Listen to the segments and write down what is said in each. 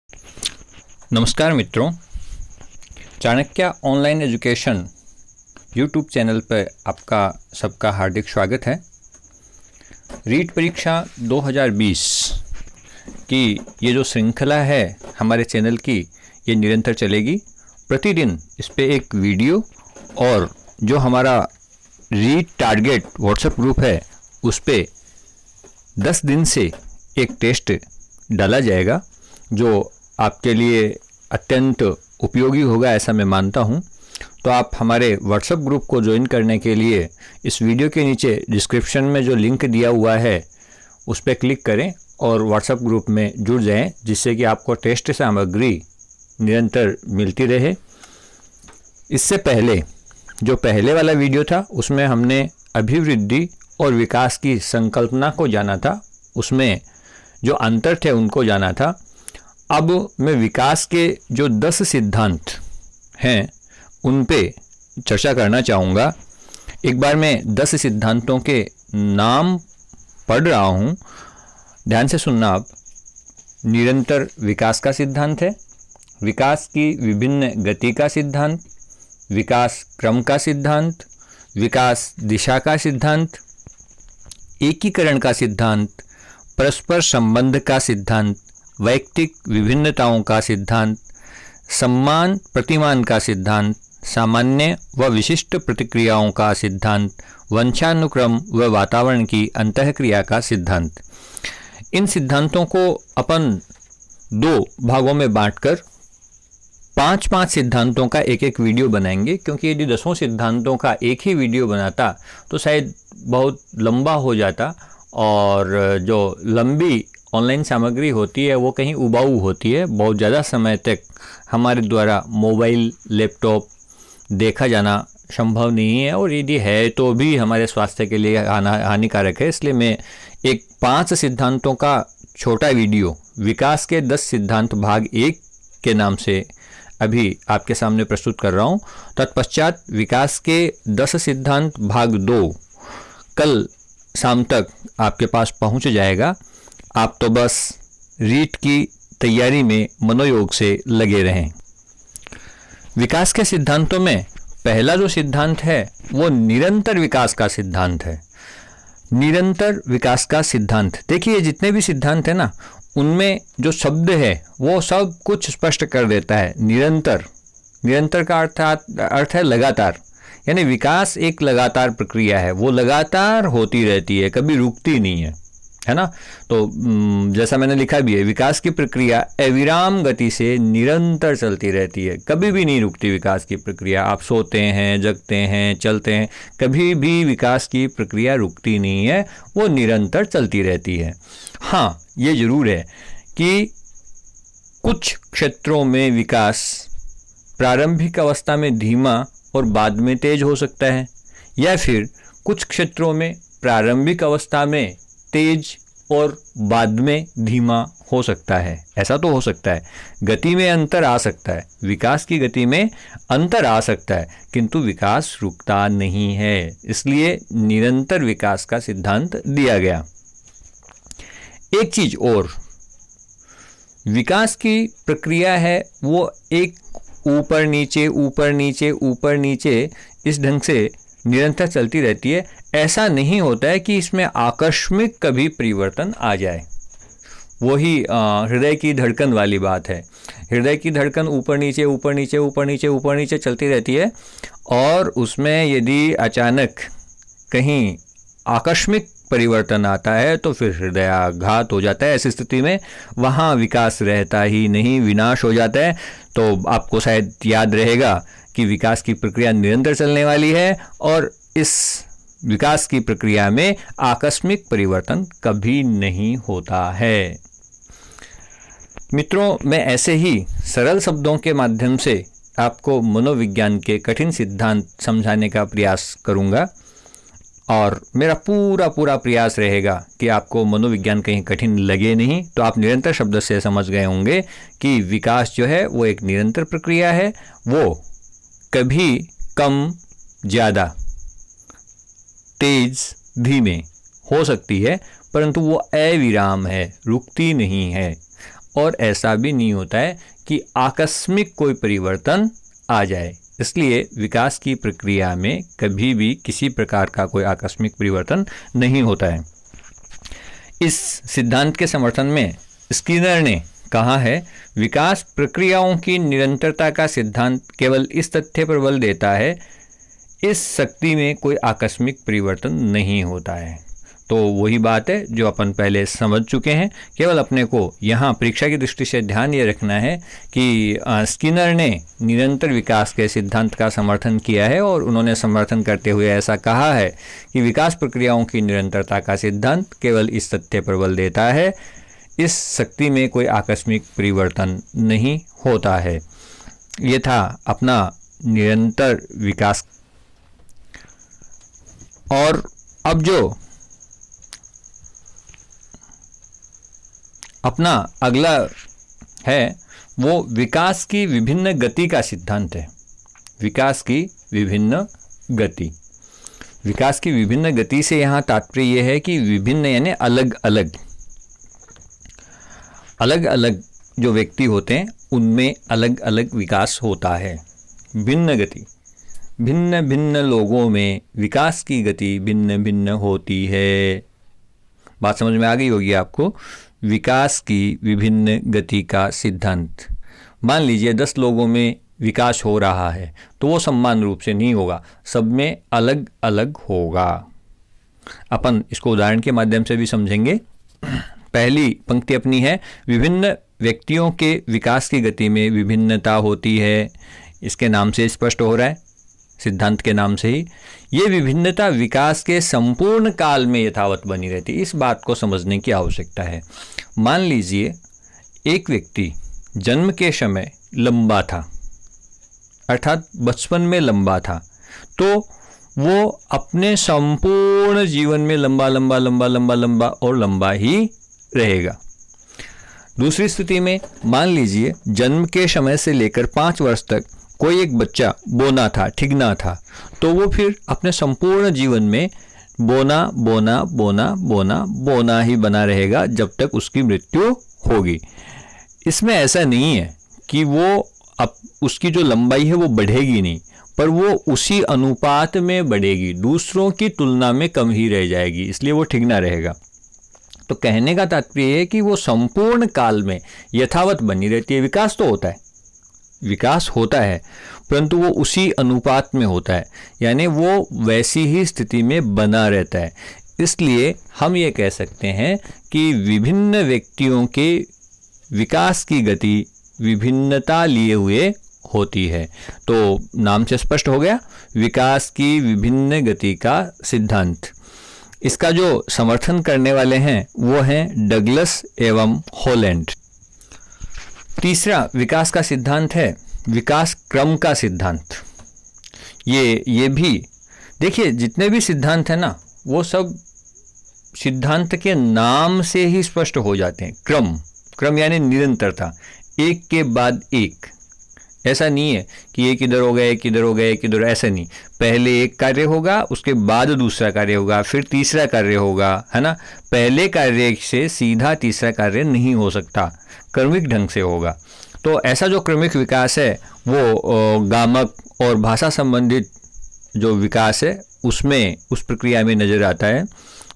नमस्कार मित्रों, Chanakya online education YouTube channel पर आपका सबका हार्दिक स्वागत है। रीट परीक्षा 2020 की ये जो श्रृंखला है हमारे चैनल की, ये निरंतर चलेगी। प्रतिदिन इस पे एक वीडियो और जो हमारा रीट टारगेट व्हाट्सएप ग्रुप है उस पे 10 दिन से एक टेस्ट डाला जाएगा जो आपके लिए अत्यंत उपयोगी होगा, ऐसा मैं मानता हूं। तो आप हमारे व्हाट्सएप ग्रुप को ज्वाइन करने के लिए इस वीडियो के नीचे डिस्क्रिप्शन में जो लिंक दिया हुआ है उस पर क्लिक करें और व्हाट्सएप ग्रुप में जुड़ जाएं, जिससे कि आपको टेस्ट सामग्री निरंतर मिलती रहे। इससे पहले जो पहले वाला वीडियो था उसमें हमने अभिवृद्धि और विकास की संकल्पना को जाना था, उसमें जो अंतर थे उनको जाना था। अब मैं विकास के जो 10 सिद्धांत हैं उन पे चर्चा करना चाहूँगा। एक बार मैं 10 सिद्धांतों के नाम पढ़ रहा हूँ, ध्यान से सुनना आप। निरंतर विकास का सिद्धांत है, विकास की विभिन्न गति का सिद्धांत, विकास क्रम का सिद्धांत, विकास दिशा का सिद्धांत, एकीकरण का सिद्धांत, परस्पर संबंध का सिद्धांत, वैयक्तिक विभिन्नताओं का सिद्धांत, सम्मान प्रतिमान का सिद्धांत, सामान्य व विशिष्ट प्रतिक्रियाओं का सिद्धांत, वंशानुक्रम व वातावरण की अंतःक्रिया का सिद्धांत। इन सिद्धांतों को अपन 2 भागों में बांटकर 5-5 सिद्धांतों का एक वीडियो बनाएंगे, क्योंकि यदि 10 सिद्धांतों का एक ही वीडियो बनाता तो शायद बहुत लंबा हो जाता, और जो लंबी ऑनलाइन सामग्री होती है वो कहीं उबाऊ होती है। बहुत ज़्यादा समय तक हमारे द्वारा मोबाइल लैपटॉप देखा जाना संभव नहीं है, और यदि है तो भी हमारे स्वास्थ्य के लिए हानिकारक है। इसलिए मैं एक 5 सिद्धांतों का छोटा वीडियो विकास के 10 सिद्धांत भाग 1 के नाम से अभी आपके सामने प्रस्तुत कर रहा हूँ। तत्पश्चात विकास के 10 सिद्धांत भाग 2 कल शाम तक आपके पास पहुँच जाएगा। आप तो बस रीट की तैयारी में मनोयोग से लगे रहें। विकास के सिद्धांतों में पहला जो सिद्धांत है वो निरंतर विकास का सिद्धांत है। निरंतर विकास का सिद्धांत, देखिए जितने भी सिद्धांत है ना, उनमें जो शब्द है वो सब कुछ स्पष्ट कर देता है। निरंतर, निरंतर का अर्थ है लगातार, यानी विकास एक लगातार प्रक्रिया है, वो लगातार होती रहती है, कभी रुकती नहीं है ना। तो जैसा मैंने लिखा भी है, विकास की प्रक्रिया अविराम गति से निरंतर चलती रहती है, कभी भी नहीं रुकती विकास की प्रक्रिया। आप सोते हैं, जगते हैं, चलते हैं, कभी भी विकास की प्रक्रिया रुकती नहीं है, वो निरंतर चलती रहती है। हाँ, ये जरूर है कि कुछ क्षेत्रों में विकास प्रारंभिक अवस्था में धीमा और बाद में तेज हो सकता है, या फिर कुछ क्षेत्रों में प्रारंभिक अवस्था में तेज और बाद में धीमा हो सकता है। ऐसा तो हो सकता है, गति में अंतर आ सकता है, विकास की गति में अंतर आ सकता है, किंतु विकास रुकता नहीं है। इसलिए निरंतर विकास का सिद्धांत दिया गया। एक चीज और, विकास की प्रक्रिया है वो एक ऊपर नीचे ऊपर नीचे ऊपर नीचे इस ढंग से निरंतर चलती रहती है। ऐसा नहीं होता है कि इसमें आकस्मिक कभी परिवर्तन आ जाए। वही हृदय की धड़कन वाली बात है। हृदय की धड़कन ऊपर नीचे ऊपर नीचे ऊपर नीचे ऊपर नीचे चलती रहती है, और उसमें यदि अचानक कहीं आकस्मिक परिवर्तन आता है तो फिर हृदयाघात हो जाता है। ऐसी स्थिति में वहाँ विकास रहता ही नहीं, विनाश हो जाता है। तो आपको शायद याद रहेगा कि विकास की प्रक्रिया निरंतर चलने वाली है, और इस विकास की प्रक्रिया में आकस्मिक परिवर्तन कभी नहीं होता है। मित्रों, मैं ऐसे ही सरल शब्दों के माध्यम से आपको मनोविज्ञान के कठिन सिद्धांत समझाने का प्रयास करूंगा, और मेरा पूरा प्रयास रहेगा कि आपको मनोविज्ञान कहीं कठिन लगे नहीं। तो आप निरंतर शब्द से समझ गए होंगे कि विकास जो है वो एक निरंतर प्रक्रिया है, वो कभी कम ज़्यादा, तेज धीमे हो सकती है, परंतु वो अविराम है, रुकती नहीं है। और ऐसा भी नहीं होता है कि आकस्मिक कोई परिवर्तन आ जाए। इसलिए विकास की प्रक्रिया में कभी भी किसी प्रकार का कोई आकस्मिक परिवर्तन नहीं होता है। इस सिद्धांत के समर्थन में स्किनर ने कहा है, विकास प्रक्रियाओं की निरंतरता का सिद्धांत केवल इस तथ्य पर बल देता है, इस शक्ति में कोई आकस्मिक परिवर्तन नहीं होता है। तो वही बात है जो अपन पहले समझ चुके हैं। केवल अपने को यहाँ परीक्षा की दृष्टि से ध्यान ये रखना है कि स्किनर ने निरंतर विकास के सिद्धांत का समर्थन किया है और उन्होंने समर्थन करते हुए ऐसा कहा है कि विकास प्रक्रियाओं की निरंतरता का सिद्धांत केवल इस तथ्य पर बल देता है, इस शक्ति में कोई आकस्मिक परिवर्तन नहीं होता है। ये था अपना निरंतर विकास। और अब जो अपना अगला है वो विकास की विभिन्न गति का सिद्धांत है। विकास की विभिन्न गति। विकास की विभिन्न गति से यहाँ तात्पर्य यह है कि विभिन्न यानी अलग अलग जो व्यक्ति होते हैं उनमें अलग अलग विकास होता है। भिन्न गति, भिन्न भिन्न लोगों में विकास की गति भिन्न भिन्न होती है। बात समझ में आ गई होगी आपको। विकास की विभिन्न गति का सिद्धांत। मान लीजिए 10 लोगों में विकास हो रहा है तो वो समान रूप से नहीं होगा, सब में अलग अलग होगा। अपन इसको उदाहरण के माध्यम से भी समझेंगे। पहली पंक्ति अपनी है, विभिन्न व्यक्तियों के विकास की गति में विभिन्नता होती है। इसके नाम से स्पष्ट हो रहा है, सिद्धांत के नाम से ही। ये विभिन्नता विकास के संपूर्ण काल में यथावत बनी रहती है। इस बात को समझने की आवश्यकता है। मान लीजिए एक व्यक्ति जन्म के समय लंबा था, अर्थात बचपन में लंबा था, तो वो अपने संपूर्ण जीवन में लंबा लंबा लंबा लंबा लंबा और लंबा ही रहेगा। दूसरी स्थिति में मान लीजिए जन्म के समय से लेकर 5 वर्ष तक कोई एक बच्चा बोना था, ठिगना था, तो वो फिर अपने संपूर्ण जीवन में बोना बोना बोना बोना बोना ही बना रहेगा जब तक उसकी मृत्यु होगी। इसमें ऐसा नहीं है कि वो अब उसकी जो लंबाई है वो बढ़ेगी नहीं, पर वो उसी अनुपात में बढ़ेगी, दूसरों की तुलना में कम ही रह जाएगी, इसलिए वो ठिगना रहेगा। तो कहने का तात्पर्य है कि वो संपूर्ण काल में यथावत बनी रहती है। विकास तो होता है, विकास होता है, परंतु वो उसी अनुपात में होता है, यानी वो वैसी ही स्थिति में बना रहता है। इसलिए हम ये कह सकते हैं कि विभिन्न व्यक्तियों के विकास की गति विभिन्नता लिए हुए होती है। तो नाम से स्पष्ट हो गया, विकास की विभिन्न गति का सिद्धांत। इसका जो समर्थन करने वाले हैं वो हैं डगलस एवं हॉलैंड। तीसरा विकास का सिद्धांत है विकास क्रम का सिद्धांत। ये भी देखिए, जितने भी सिद्धांत है ना वो सब सिद्धांत के नाम से ही स्पष्ट हो जाते हैं। क्रम यानी निरंतरता, एक के बाद एक। ऐसा नहीं है कि एक इधर हो गया, एक इधर हो गया, एक इधर, ऐसा नहीं। पहले एक कार्य होगा, उसके बाद दूसरा कार्य होगा, फिर तीसरा कार्य होगा, है ना। पहले कार्य से सीधा तीसरा कार्य नहीं हो सकता, क्रमिक ढंग से होगा। तो ऐसा जो क्रमिक विकास है वो गामक और भाषा संबंधित जो विकास है उसमें, उस प्रक्रिया में नजर आता है।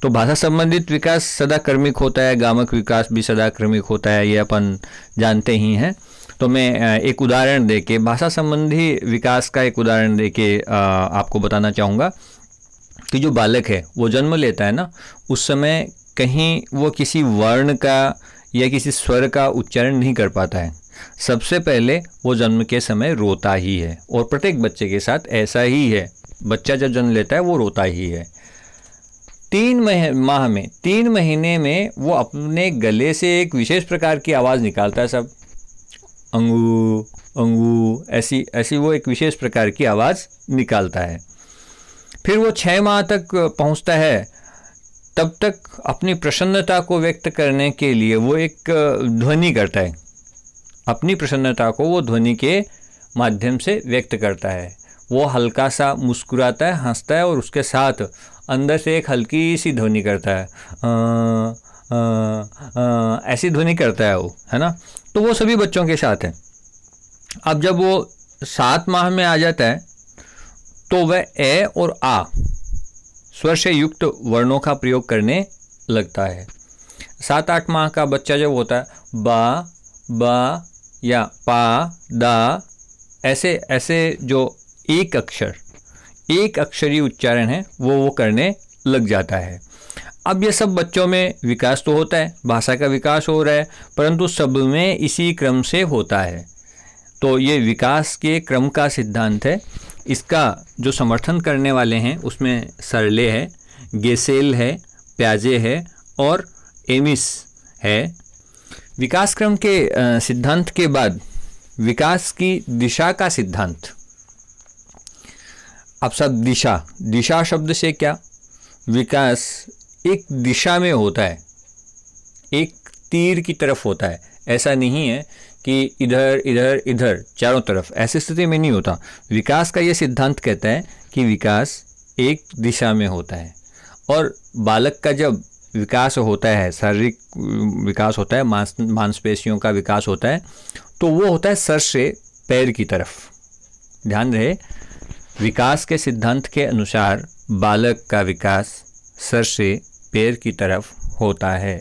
तो भाषा संबंधित विकास सदा क्रमिक होता है, गामक विकास भी सदा क्रमिक होता है, ये अपन जानते ही हैं। तो मैं एक उदाहरण देके, भाषा संबंधी विकास का एक उदाहरण देके आपको बताना चाहूँगा कि जो बालक है वो जन्म लेता है ना, उस समय कहीं वो किसी वर्ण का या किसी स्वर का उच्चारण नहीं कर पाता है। सबसे पहले वो जन्म के समय रोता ही है, और प्रत्येक बच्चे के साथ ऐसा ही है। बच्चा जब जन्म लेता है वो रोता ही है। 3 महीने में वो अपने गले से एक विशेष प्रकार की आवाज़ निकालता है, सब अंगू अंगू ऐसी वो एक विशेष प्रकार की आवाज़ निकालता है। फिर वो 6 माह तक पहुंचता है, तब तक अपनी प्रसन्नता को व्यक्त करने के लिए वो एक ध्वनि करता है। अपनी प्रसन्नता को वो ध्वनि के माध्यम से व्यक्त करता है। वो हल्का सा मुस्कुराता है, हंसता है, और उसके साथ अंदर से एक हल्की सी ध्वनि करता है, ऐसी ध्वनि करता है वो, है ना। तो वो सभी बच्चों के साथ है। अब जब वो 7 माह में आ जाता है तो वह ए और आ स्वर से युक्त वर्णों का प्रयोग करने लगता है। 7-8 माह का बच्चा जब होता है बा या पा दा, ऐसे ऐसे जो एक अक्षरी उच्चारण है वो करने लग जाता है। अब ये सब बच्चों में विकास तो होता है, भाषा का विकास हो रहा है, परंतु सब में इसी क्रम से होता है। तो ये विकास के क्रम का सिद्धांत है। इसका जो समर्थन करने वाले हैं उसमें सरले है, गेसेल है, प्याजे है और एमिस है। विकास क्रम के सिद्धांत के बाद विकास की दिशा का सिद्धांत। अब सब दिशा शब्द से क्या, विकास एक दिशा में होता है, एक तीर की तरफ होता है। ऐसा नहीं है कि इधर इधर इधर चारों तरफ, ऐसी स्थिति में नहीं होता। विकास का ये सिद्धांत कहता है कि विकास एक दिशा में होता है। और बालक का जब विकास होता है, शारीरिक विकास होता है, मांसपेशियों का विकास होता है, तो वो होता है सर से पैर की तरफ। ध्यान रहे, विकास के सिद्धांत के अनुसार बालक का विकास सर से पैर की तरफ होता है।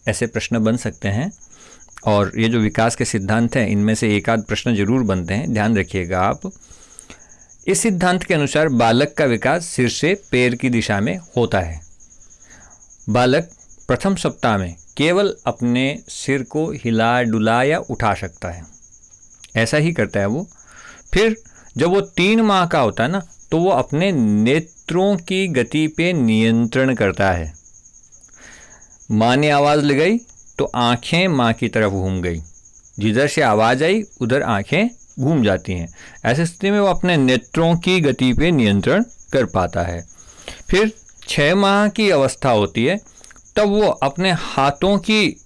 ऐसे प्रश्न बन सकते हैं और ये जो विकास के सिद्धांत हैं इनमें से एक आध प्रश्न जरूर बनते हैं, ध्यान रखिएगा आप। इस सिद्धांत के अनुसार बालक का विकास सिर से पैर की दिशा में होता है। बालक प्रथम सप्ताह में केवल अपने सिर को हिला डुला या उठा सकता है, ऐसा ही करता है वो। फिर जब वो 3 माह का होता है ना, तो वो अपने नेत्रों की गति पे नियंत्रण करता है। माँ ने आवाज़ लगाई तो आंखें माँ की तरफ घूम गई, जिधर से आवाज़ आई उधर आंखें घूम जाती हैं। ऐसी स्थिति में वो अपने नेत्रों की गति पे नियंत्रण कर पाता है। फिर 6 माह की अवस्था होती है, तब वो अपने हाथों की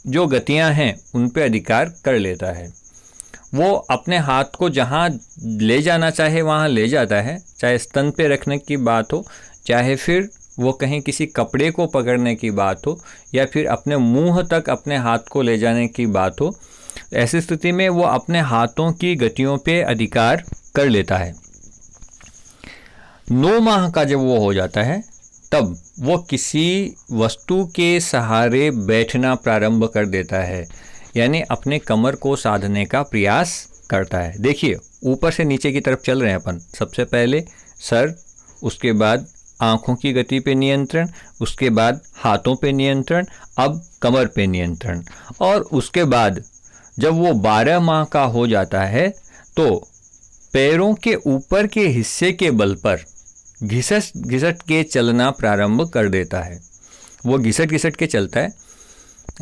जो गतियां हैं उन पे अधिकार कर लेता है। वो अपने हाथ को जहाँ ले जाना चाहे वहाँ ले जाता है, चाहे स्तन पे रखने की बात हो, चाहे फिर वो कहीं किसी कपड़े को पकड़ने की बात हो, या फिर अपने मुंह तक अपने हाथ को ले जाने की बात हो। ऐसी स्थिति में वो अपने हाथों की गतियों पे अधिकार कर लेता है। 9 माह का जब वो हो जाता है, तब वो किसी वस्तु के सहारे बैठना प्रारंभ कर देता है, यानी अपने कमर को साधने का प्रयास करता है। देखिए, ऊपर से नीचे की तरफ चल रहे हैं अपन। सबसे पहले सर, उसके बाद आँखों की गति पे नियंत्रण, उसके बाद हाथों पे नियंत्रण, अब कमर पे नियंत्रण। और उसके बाद जब वो 12 माह का हो जाता है तो पैरों के ऊपर के हिस्से के बल पर घिसट के चलना प्रारंभ कर देता है। वो घिसट के चलता है।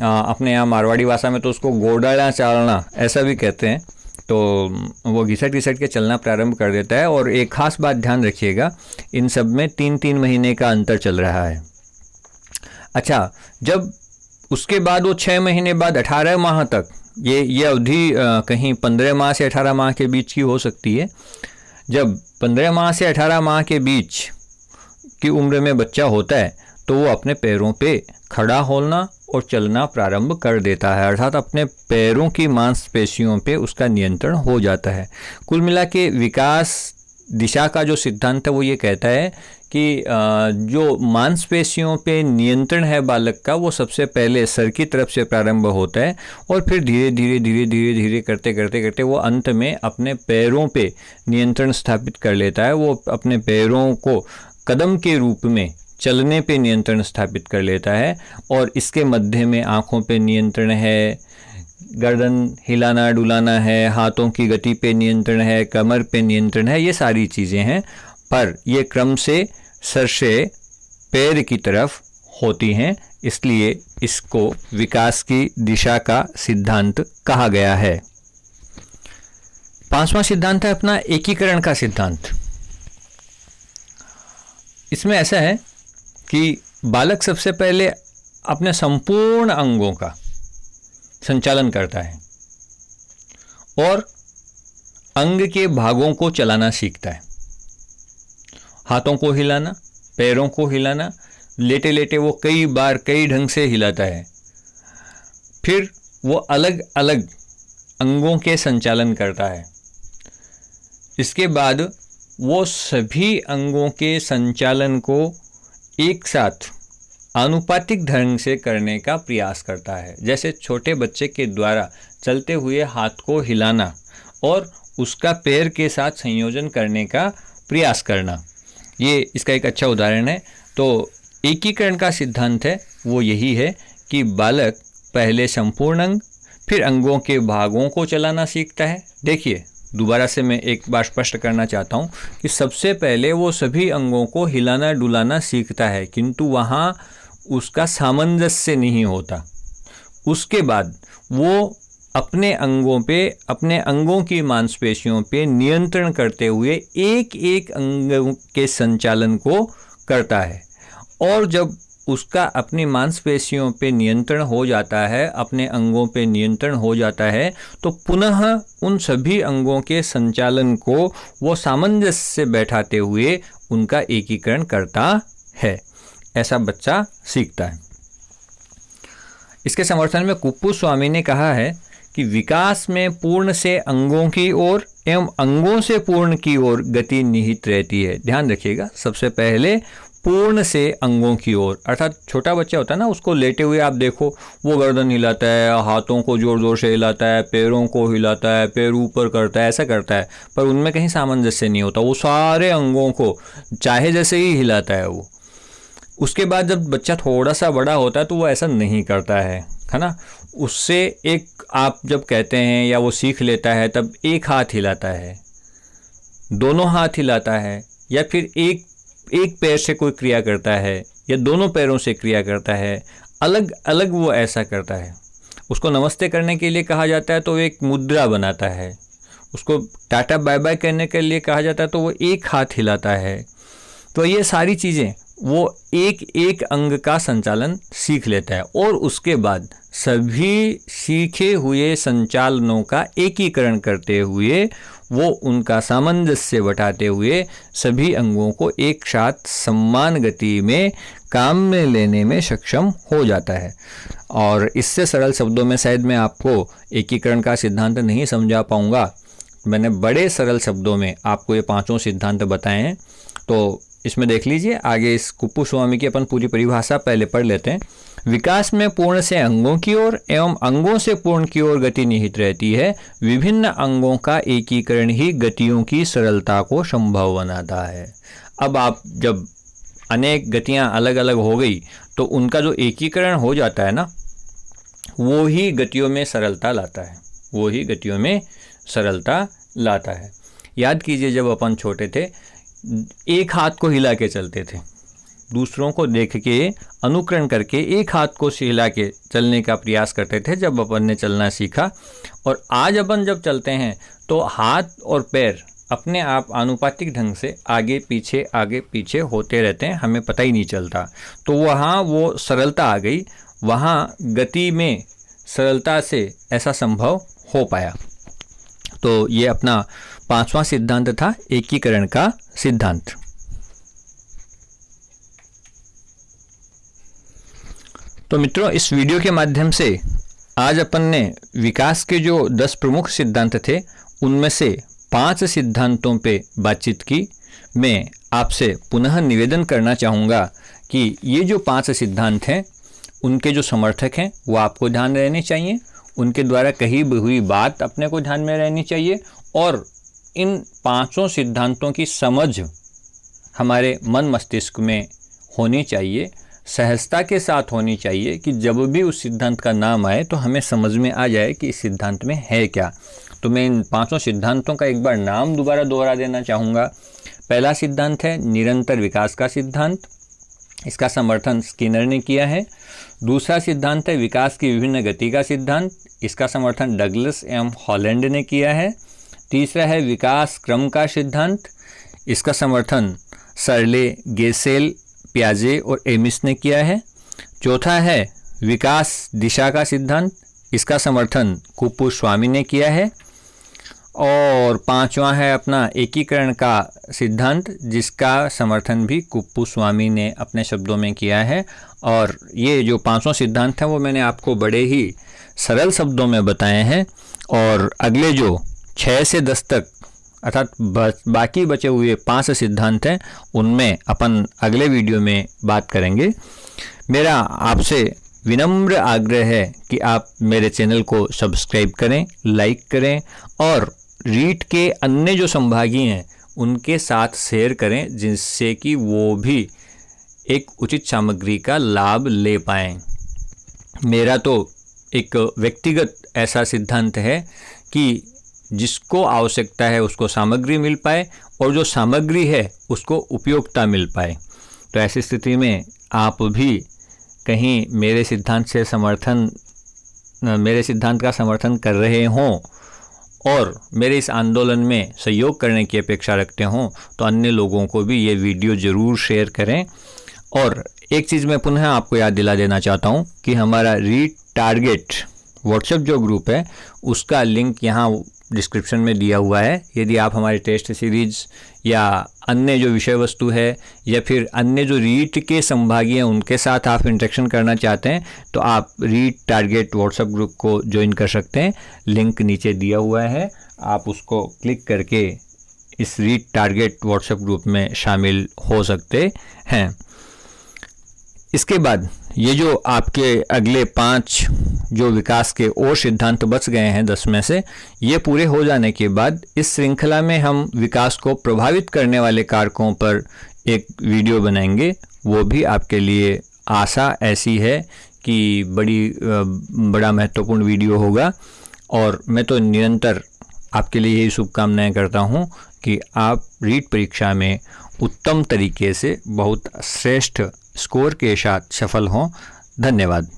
अपने यहाँ मारवाड़ी भाषा में तो उसको गोडाला चालना ऐसा भी कहते हैं। तो वो घिसट के चलना प्रारंभ कर देता है। और एक खास बात ध्यान रखिएगा, इन सब में 3-3 महीने का अंतर चल रहा है। अच्छा, जब उसके बाद वो 6 महीने बाद 18 माह तक, ये अवधि कहीं 15 माह से 18 माह के बीच की हो सकती है। जब 15 माह से 18 माह के बीच की उम्र में बच्चा होता है तो वो अपने पैरों पे खड़ा होना और चलना प्रारंभ कर देता है, अर्थात अपने पैरों की मांसपेशियों पे उसका नियंत्रण हो जाता है। कुल मिला के विकास दिशा का जो सिद्धांत है वो ये कहता है कि जो मांसपेशियों पे नियंत्रण है बालक का, वो सबसे पहले सर की तरफ से प्रारंभ होता है और फिर धीरे धीरे करते वो अंत में अपने पैरों पे नियंत्रण स्थापित कर लेता है। वो अपने पैरों को कदम के रूप में चलने पे नियंत्रण स्थापित कर लेता है। और इसके मध्य में आँखों पे नियंत्रण है, गर्दन हिलाना डुलाना है, हाथों की गति पे नियंत्रण है, कमर पे नियंत्रण है, ये सारी चीज़ें हैं। पर ये क्रम से सर से पैर की तरफ होती हैं, इसलिए इसको विकास की दिशा का सिद्धांत कहा गया है। 5वां सिद्धांत है अपना एकीकरण का सिद्धांत। इसमें ऐसा है कि बालक सबसे पहले अपने संपूर्ण अंगों का संचालन करता है और अंग के भागों को चलाना सीखता है। हाथों को हिलाना, पैरों को हिलाना, लेटे लेटे वो कई बार कई ढंग से हिलाता है। फिर वो अलग अलग अंगों के संचालन करता है। इसके बाद वो सभी अंगों के संचालन को एक साथ आनुपातिक ढंग से करने का प्रयास करता है। जैसे छोटे बच्चे के द्वारा चलते हुए हाथ को हिलाना और उसका पैर के साथ संयोजन करने का प्रयास करना, ये इसका एक अच्छा उदाहरण है। तो एकीकरण का सिद्धांत है वो यही है कि बालक पहले संपूर्ण अंग फिर अंगों के भागों को चलाना सीखता है। देखिए, दोबारा से मैं एक बार स्पष्ट करना चाहता हूँ कि सबसे पहले वो सभी अंगों को हिलाना डुलाना सीखता है, किंतु वहाँ उसका सामंजस्य नहीं होता। उसके बाद वो अपने अंगों पे, अपने अंगों की मांसपेशियों पे नियंत्रण करते हुए एक एक अंग के संचालन को करता है। और जब उसका अपनी मांसपेशियों पे नियंत्रण हो जाता है, अपने अंगों पे नियंत्रण हो जाता है, तो पुनः उन सभी अंगों के संचालन को वो सामंजस्य से बैठाते हुए उनका एकीकरण करता है। ऐसा बच्चा सीखता है। इसके समर्थन में कुप्पुस्वामी ने कहा है कि विकास में पूर्ण से अंगों की ओर एवं अंगों से पूर्ण की ओर गति निहित रहती है। ध्यान रखिएगा, सबसे पहले पूर्ण से अंगों की ओर, अर्थात छोटा बच्चा होता है ना, उसको लेटे हुए आप देखो, वो गर्दन हिलाता है, हाथों को जोर जोर से हिलाता है, पैरों को हिलाता है, पैर ऊपर करता है, ऐसा करता है, पर उनमें कहीं सामंजस्य नहीं होता। वो सारे अंगों को चाहे जैसे ही हिलाता है वो। उसके बाद जब बच्चा थोड़ा सा बड़ा होता है तो वो ऐसा नहीं करता है ना। उससे एक आप जब कहते हैं या वो सीख लेता है तब एक हाथ हिलाता है, दोनों हाथ हिलाता है, या फिर एक पैर से कोई क्रिया करता है या दोनों पैरों से क्रिया करता है, अलग अलग वो ऐसा करता है। उसको नमस्ते करने के लिए कहा जाता है तो वो एक मुद्रा बनाता है। उसको टाटा बाय बाय करने के लिए कहा जाता है तो वो एक हाथ हिलाता है। तो ये सारी चीज़ें वो एक एक अंग का संचालन सीख लेता है और उसके बाद सभी सीखे हुए संचालनों का एकीकरण करते हुए वो उनका सामंजस्य बैठाते हुए सभी अंगों को एक साथ समान गति में काम में लेने में सक्षम हो जाता है। और इससे सरल शब्दों में शायद मैं आपको एकीकरण का सिद्धांत नहीं समझा पाऊंगा। मैंने बड़े सरल शब्दों में आपको ये पांचों सिद्धांत बताए हैं। तो इसमें देख लीजिए, आगे इस कुप्पुस्वामी की अपन पूरी परिभाषा पहले पढ़ लेते हैं। विकास में पूर्ण से अंगों की ओर एवं अंगों से पूर्ण की ओर गति निहित रहती है। विभिन्न अंगों का एकीकरण ही गतियों की सरलता को संभव बनाता है। अब आप जब अनेक गतियां अलग अलग हो गई तो उनका जो एकीकरण हो जाता है ना, वो ही गतियों में सरलता लाता है, वो ही गतियों में सरलता लाता है। याद कीजिए, जब अपन छोटे थे एक हाथ को हिला के चलते थे, दूसरों को देख के अनुकरण करके एक हाथ को हिला के चलने का प्रयास करते थे जब अपन ने चलना सीखा। और आज अपन जब चलते हैं तो हाथ और पैर अपने आप आनुपातिक ढंग से आगे पीछे होते रहते हैं, हमें पता ही नहीं चलता। तो वहाँ वो सरलता आ गई, वहाँ गति में सरलता से ऐसा संभव हो पाया। तो ये अपना पांचवा सिद्धांत था, एकीकरण का सिद्धांत। तो मित्रों, इस वीडियो के माध्यम से आज अपन ने विकास के जो 10 प्रमुख सिद्धांत थे उनमें से 5 सिद्धांतों पे बातचीत की। मैं आपसे पुनः निवेदन करना चाहूँगा कि ये जो 5 सिद्धांत हैं उनके जो समर्थक हैं वो आपको ध्यान रहने चाहिए, उनके द्वारा कही हुई बात अपने को ध्यान में रहनी चाहिए, और इन 5 सिद्धांतों की समझ हमारे मन मस्तिष्क में होनी चाहिए, सहजता के साथ होनी चाहिए कि जब भी उस सिद्धांत का नाम आए तो हमें समझ में आ जाए कि इस सिद्धांत में है क्या। तो मैं इन 5 सिद्धांतों का एक बार नाम दोबारा दोहरा देना चाहूँगा। पहला सिद्धांत है निरंतर विकास का सिद्धांत, इसका समर्थन स्किनर ने किया है। दूसरा सिद्धांत है विकास की विभिन्न गति का सिद्धांत, इसका समर्थन डगलस एवं हॉलैंड ने किया है। तीसरा है विकास क्रम का सिद्धांत, इसका समर्थन सर्ले, गेसेल, पियाजे और एमिस ने किया है। चौथा है विकास दिशा का सिद्धांत, इसका समर्थन कुप्पुस्वामी ने किया है। और पांचवा है अपना एकीकरण का सिद्धांत, जिसका समर्थन भी कुप्पुस्वामी ने अपने शब्दों में किया है। और ये जो पांचों सिद्धांत हैं वो मैंने आपको बड़े ही सरल शब्दों में बताए हैं। और अगले जो 6 से 10 तक अर्थात बाकी बचे हुए 5 सिद्धांत हैं उनमें अपन अगले वीडियो में बात करेंगे। मेरा आपसे विनम्र आग्रह है कि आप मेरे चैनल को सब्सक्राइब करें, लाइक करें और रीट के अन्य जो संभागी हैं उनके साथ शेयर करें, जिससे कि वो भी एक उचित सामग्री का लाभ ले पाएँ। मेरा तो एक व्यक्तिगत ऐसा सिद्धांत है कि जिसको आवश्यकता है उसको सामग्री मिल पाए और जो सामग्री है उसको उपयोगिता मिल पाए। तो ऐसी स्थिति में आप भी कहीं मेरे सिद्धांत का समर्थन कर रहे हों और मेरे इस आंदोलन में सहयोग करने की अपेक्षा रखते हों तो अन्य लोगों को भी ये वीडियो ज़रूर शेयर करें। और एक चीज़ मैं पुनः आपको याद दिला देना चाहता हूँ कि हमारा रीट टारगेट व्हाट्सएप जो ग्रुप है उसका लिंक यहाँ डिस्क्रिप्शन में दिया हुआ है। यदि आप हमारे टेस्ट सीरीज़ या अन्य जो विषय वस्तु है या फिर अन्य जो रीट के संभागी हैं उनके साथ आप इंटरेक्शन करना चाहते हैं तो आप रीट टारगेट व्हाट्सएप ग्रुप को ज्वाइन कर सकते हैं। लिंक नीचे दिया हुआ है, आप उसको क्लिक करके इस रीट टारगेट व्हाट्सएप ग्रुप में शामिल हो सकते हैं। इसके बाद ये जो आपके अगले 5 जो विकास के और सिद्धांत बच गए हैं 10 में से, ये पूरे हो जाने के बाद इस श्रृंखला में हम विकास को प्रभावित करने वाले कारकों पर एक वीडियो बनाएंगे। वो भी आपके लिए आशा ऐसी है कि बड़ा महत्वपूर्ण वीडियो होगा। और मैं तो निरंतर आपके लिए यही शुभकामनाएं करता हूँ कि आप रीट परीक्षा में उत्तम तरीके से बहुत श्रेष्ठ स्कोर के साथ सफल हों। धन्यवाद।